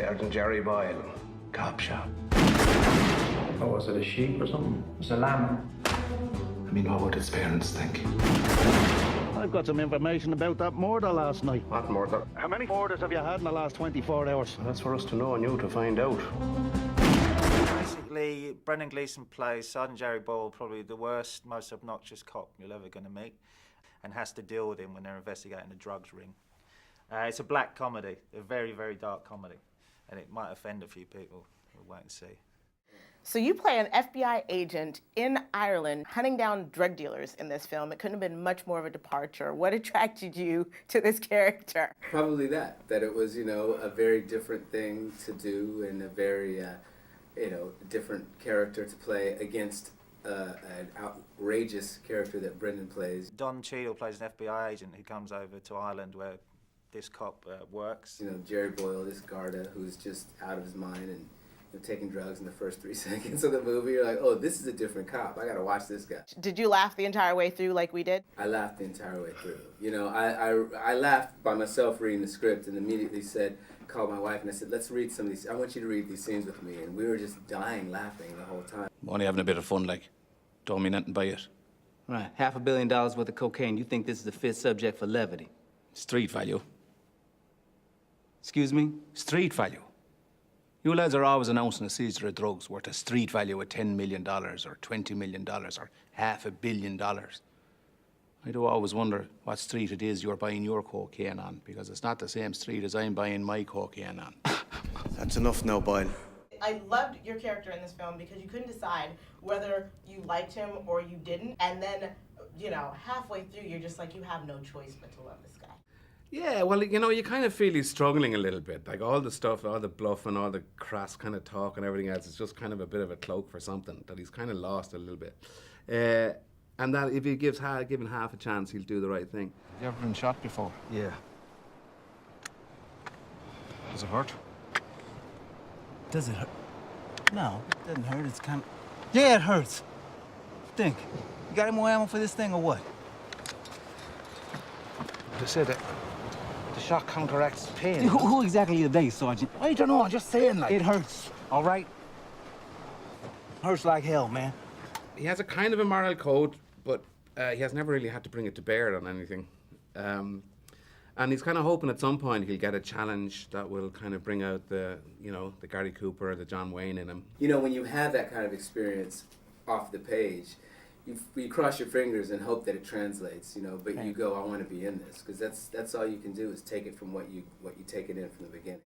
Sergeant Jerry Boyle, cop shop. Oh, was it a sheep or something? It was a lamb. I mean, what would his parents think? I've got some information about that murder last night. What murder? How many murders have you had in the last 24 hours? That's for us to know and you to find out. Basically, Brendan Gleeson plays Sergeant Jerry Boyle, probably the worst, most obnoxious cop you're ever going to meet, and has to deal with him when they're investigating a drugs ring. It's a black comedy, a very, very dark comedy, and it might offend a few people. We'll wait and see. So you play an FBI agent in Ireland hunting down drug dealers in this film. It couldn't have been much more of a departure. What attracted you to this character? Probably that it was, a very different thing to do and a very, different character to play against an outrageous character that Brendan plays. Don Cheadle plays an FBI agent who comes over to Ireland where this cop works. Jerry Boyle, this Garda, who's just out of his mind and taking drugs in the first 3 seconds of the movie. You're like, oh, this is a different cop. I gotta watch this guy. Did you laugh the entire way through like we did? I laughed the entire way through. I laughed by myself reading the script and immediately called my wife and I said, let's read some of these. I want you to read these scenes with me. And we were just dying laughing the whole time. I'm only having a bit of fun, like. Don't mean nothing by it. Right, $500 million worth of cocaine. You think this is a fit subject for levity? Street value. Excuse me? Street value. You lads are always announcing a seizure of drugs worth a street value of $10 million or $20 million or $500 million. I do always wonder what street it is you're buying your cocaine on, because it's not the same street as I'm buying my cocaine on. That's enough now, Boyle. I loved your character in this film because you couldn't decide whether you liked him or you didn't. And then, halfway through, you're just like, you have no choice but to love this guy. Yeah, well, you kind of feel he's struggling a little bit. Like all the stuff, all the bluff and all the crass kind of talk and everything else, it's just kind of a bit of a cloak for something that he's kind of lost a little bit. And that if he given half a chance, he'll do the right thing. Have you ever been shot before? Yeah. Does it hurt? Does it hurt? No, it doesn't hurt. It's kind of... Yeah, it hurts. Think. You got any more ammo for this thing or what? They say that the shot counteracts pain. Who exactly are they, Sergeant? I don't know, I'm just saying, like. It hurts, all right? Hurts like hell, man. He has a kind of a moral code, but he has never really had to bring it to bear on anything. And he's kind of hoping at some point he'll get a challenge that will kind of bring out the Gary Cooper, the John Wayne in him. When you have that kind of experience off the page, you cross your fingers and hope that it translates, but you go, I want to be in this, because that's all you can do is take it from what you take it in from the beginning.